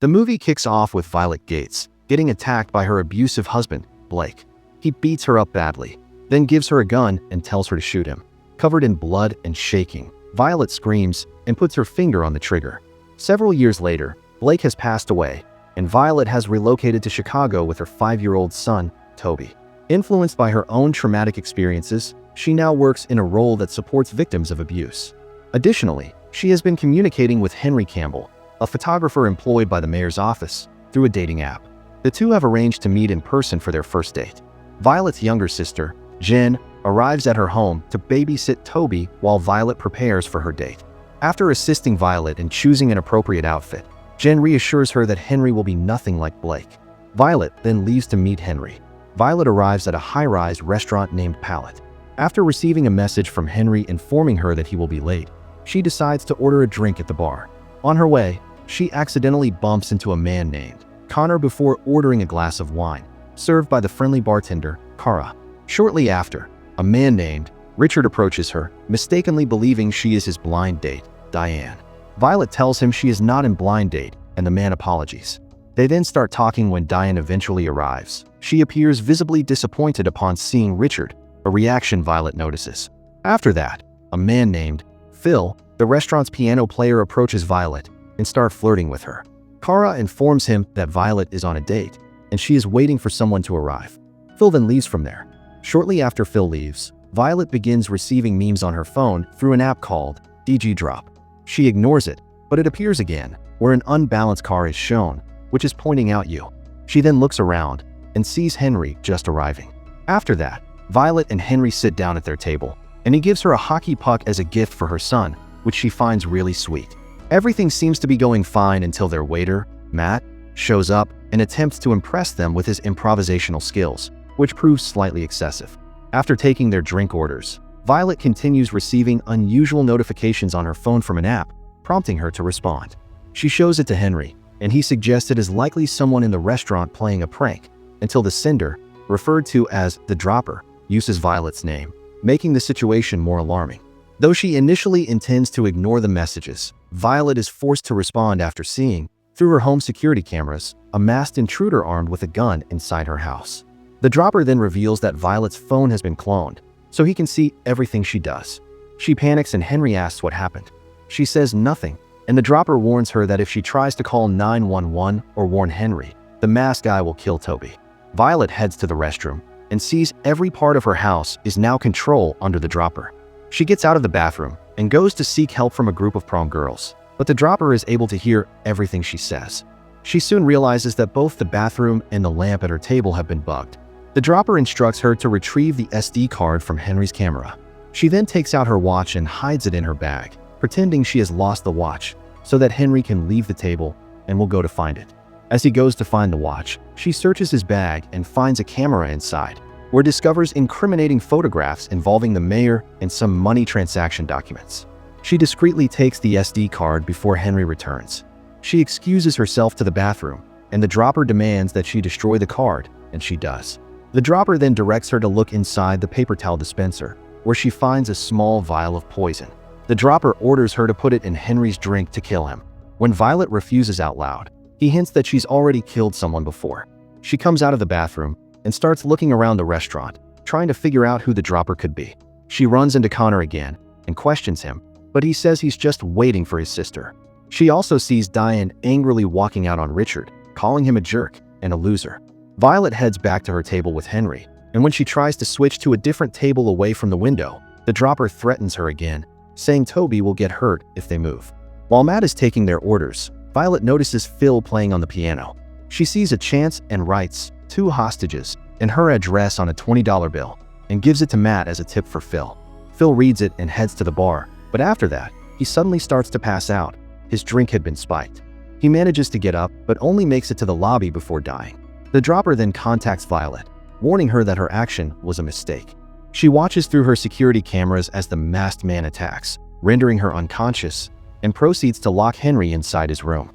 The movie kicks off with Violet Gates getting attacked by her abusive husband, Blake. He beats her up badly, then gives her a gun and tells her to shoot him. Covered in blood and shaking, Violet screams and puts her finger on the trigger. Several years later, Blake has passed away, and Violet has relocated to Chicago with her 5-year-old son, Toby. Influenced by her own traumatic experiences, she now works in a role that supports victims of abuse. Additionally, she has been communicating with Henry Campbell, a photographer employed by the mayor's office, through a dating app. The two have arranged to meet in person for their first date. Violet's younger sister, Jen, arrives at her home to babysit Toby while Violet prepares for her date. After assisting Violet in choosing an appropriate outfit, Jen reassures her that Henry will be nothing like Blake. Violet then leaves to meet Henry. Violet arrives at a high-rise restaurant named Palette. After receiving a message from Henry informing her that he will be late, she decides to order a drink at the bar. On her way, she accidentally bumps into a man named Connor before ordering a glass of wine, served by the friendly bartender, Kara. Shortly after, a man named Richard approaches her, mistakenly believing she is his blind date, Diane. Violet tells him she is not in blind date, and the man apologies. They then start talking when Diane eventually arrives. She appears visibly disappointed upon seeing Richard, a reaction Violet notices. After that, a man named Phil, the restaurant's piano player, approaches Violet and starts flirting with her. Kara informs him that Violet is on a date, and she is waiting for someone to arrive. Phil then leaves from there. Shortly after Phil leaves, Violet begins receiving memes on her phone through an app called DG Drop. She ignores it, but it appears again, where an unbalanced car is shown, which is pointing out you. She then looks around and sees Henry just arriving. After that, Violet and Henry sit down at their table, and he gives her a hockey puck as a gift for her son, which she finds really sweet. Everything seems to be going fine until their waiter, Matt, shows up and attempts to impress them with his improvisational skills, which proves slightly excessive. After taking their drink orders, Violet continues receiving unusual notifications on her phone from an app, prompting her to respond. She shows it to Henry, and he suggests it is likely someone in the restaurant playing a prank, until the sender, referred to as the dropper, uses Violet's name, making the situation more alarming. Though she initially intends to ignore the messages, Violet is forced to respond after seeing, through her home security cameras, a masked intruder armed with a gun inside her house. The dropper then reveals that Violet's phone has been cloned, so he can see everything she does. She panics and Henry asks what happened. She says nothing, and the dropper warns her that if she tries to call 911 or warn Henry, the masked guy will kill Toby. Violet heads to the restroom and sees every part of her house is now control under the dropper. She gets out of the bathroom and goes to seek help from a group of prom girls, but the dropper is able to hear everything she says. She soon realizes that both the bathroom and the lamp at her table have been bugged. The dropper instructs her to retrieve the SD card from Henry's camera. She then takes out her watch and hides it in her bag, pretending she has lost the watch so that Henry can leave the table and will go to find it. As he goes to find the watch, she searches his bag and finds a camera inside, where discovers incriminating photographs involving the mayor and some money transaction documents. She discreetly takes the SD card before Henry returns. She excuses herself to the bathroom, and the dropper demands that she destroy the card, and she does. The dropper then directs her to look inside the paper towel dispenser, where she finds a small vial of poison. The dropper orders her to put it in Henry's drink to kill him. When Violet refuses out loud, he hints that she's already killed someone before. She comes out of the bathroom and starts looking around the restaurant, trying to figure out who the dropper could be. She runs into Connor again and questions him, but he says he's just waiting for his sister. She also sees Diane angrily walking out on Richard, calling him a jerk and a loser. Violet heads back to her table with Henry, and when she tries to switch to a different table away from the window, the dropper threatens her again, saying Toby will get hurt if they move. While Matt is taking their orders, Violet notices Phil playing on the piano. She sees a chance and writes 2 hostages and her address on a $20 bill and gives it to Matt as a tip for Phil. Phil reads it and heads to the bar, but after that, he suddenly starts to pass out. His drink had been spiked. He manages to get up, but only makes it to the lobby before dying. The dropper then contacts Violet, warning her that her action was a mistake. She watches through her security cameras as the masked man attacks, rendering her unconscious, and proceeds to lock Henry inside his room.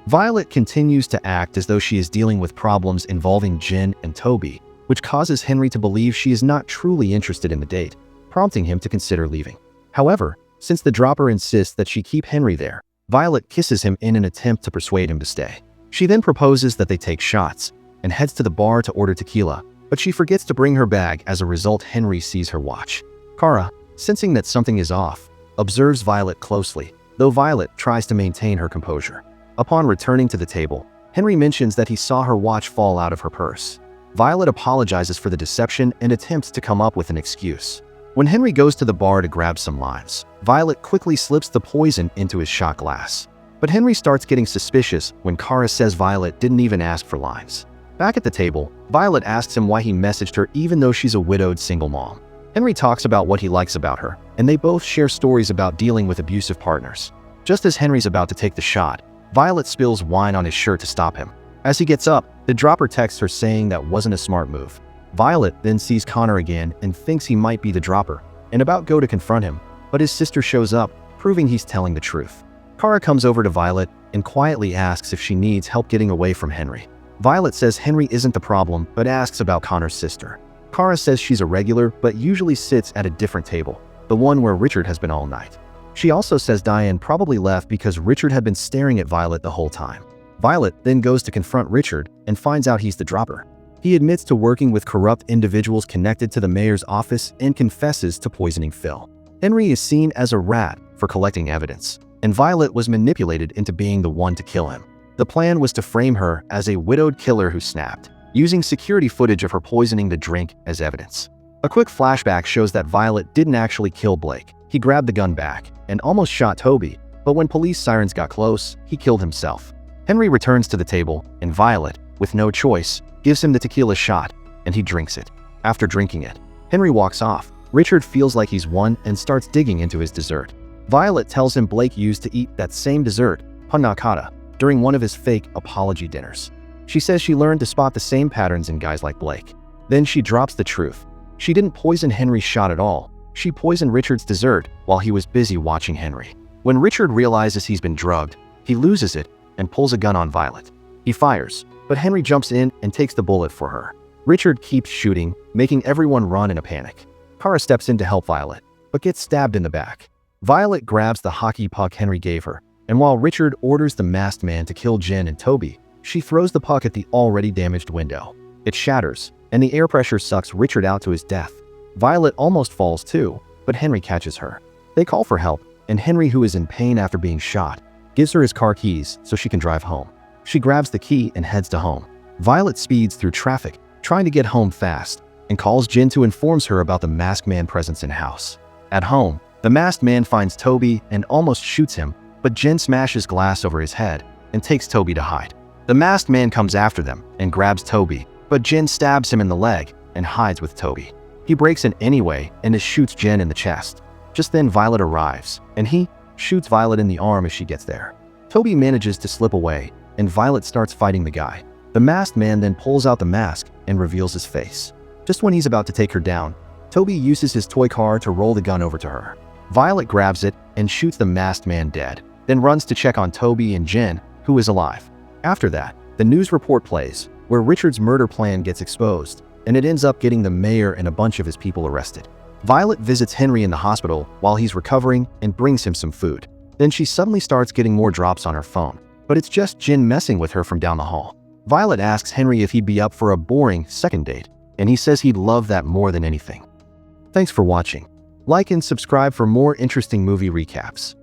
Violet continues to act as though she is dealing with problems involving Jen and Toby, which causes Henry to believe she is not truly interested in the date, prompting him to consider leaving. However, since the dropper insists that she keep Henry there, Violet kisses him in an attempt to persuade him to stay. She then proposes that they take shots and heads to the bar to order tequila, but she forgets to bring her bag. As a result, Henry sees her watch. Kara, sensing that something is off, observes Violet closely, though Violet tries to maintain her composure. Upon returning to the table, Henry mentions that he saw her watch fall out of her purse. Violet apologizes for the deception and attempts to come up with an excuse. When Henry goes to the bar to grab some limes, Violet quickly slips the poison into his shot glass. But Henry starts getting suspicious when Kara says Violet didn't even ask for limes. Back at the table, Violet asks him why he messaged her even though she's a widowed single mom. Henry talks about what he likes about her, and they both share stories about dealing with abusive partners. Just as Henry's about to take the shot, Violet spills wine on his shirt to stop him. As he gets up, the dropper texts her saying that wasn't a smart move. Violet then sees Connor again and thinks he might be the dropper, and about go to confront him, but his sister shows up, proving he's telling the truth. Kara comes over to Violet and quietly asks if she needs help getting away from Henry. Violet says Henry isn't the problem, but asks about Connor's sister. Kara says she's a regular, but usually sits at a different table, the one where Richard has been all night. She also says Diane probably left because Richard had been staring at Violet the whole time. Violet then goes to confront Richard and finds out he's the dropper. He admits to working with corrupt individuals connected to the mayor's office and confesses to poisoning Phil. Henry is seen as a rat for collecting evidence, and Violet was manipulated into being the one to kill him. The plan was to frame her as a widowed killer who snapped, using security footage of her poisoning the drink as evidence. A quick flashback shows that Violet didn't actually kill Blake. He grabbed the gun back and almost shot Toby, but when police sirens got close, he killed himself. Henry returns to the table, and Violet, with no choice, gives him the tequila shot, and he drinks it. After drinking it, Henry walks off. Richard feels like he's won and starts digging into his dessert. Violet tells him Blake used to eat that same dessert, panna cotta, during one of his fake apology dinners. She says she learned to spot the same patterns in guys like Blake. Then she drops the truth. She didn't poison Henry's shot at all. She poisoned Richard's dessert while he was busy watching Henry. When Richard realizes he's been drugged, he loses it and pulls a gun on Violet. He fires, but Henry jumps in and takes the bullet for her. Richard keeps shooting, making everyone run in a panic. Kara steps in to help Violet, but gets stabbed in the back. Violet grabs the hockey puck Henry gave her, and while Richard orders the masked man to kill Jen and Toby, she throws the puck at the already damaged window. It shatters, and the air pressure sucks Richard out to his death. Violet almost falls too, but Henry catches her. They call for help, and Henry, who is in pain after being shot, gives her his car keys so she can drive home. She grabs the key and heads to home. Violet speeds through traffic, trying to get home fast, and calls Jen to inform her about the masked man presence in house. At home, the masked man finds Toby and almost shoots him, but Jen smashes glass over his head and takes Toby to hide. The masked man comes after them and grabs Toby, but Jen stabs him in the leg and hides with Toby. He breaks in anyway and shoots Jen in the chest. Just then Violet arrives, and he shoots Violet in the arm as she gets there. Toby manages to slip away, and Violet starts fighting the guy. The masked man then pulls out the mask and reveals his face. Just when he's about to take her down, Toby uses his toy car to roll the gun over to her. Violet grabs it and shoots the masked man dead, then runs to check on Toby and Jen, who is alive. After that, the news report plays, where Richard's murder plan gets exposed, and it ends up getting the mayor and a bunch of his people arrested. Violet visits Henry in the hospital while he's recovering and brings him some food. Then she suddenly starts getting more drops on her phone, but it's just Jen messing with her from down the hall. Violet asks Henry if he'd be up for a boring second date, and he says he'd love that more than anything. Thanks for watching. Like and subscribe for more interesting movie recaps.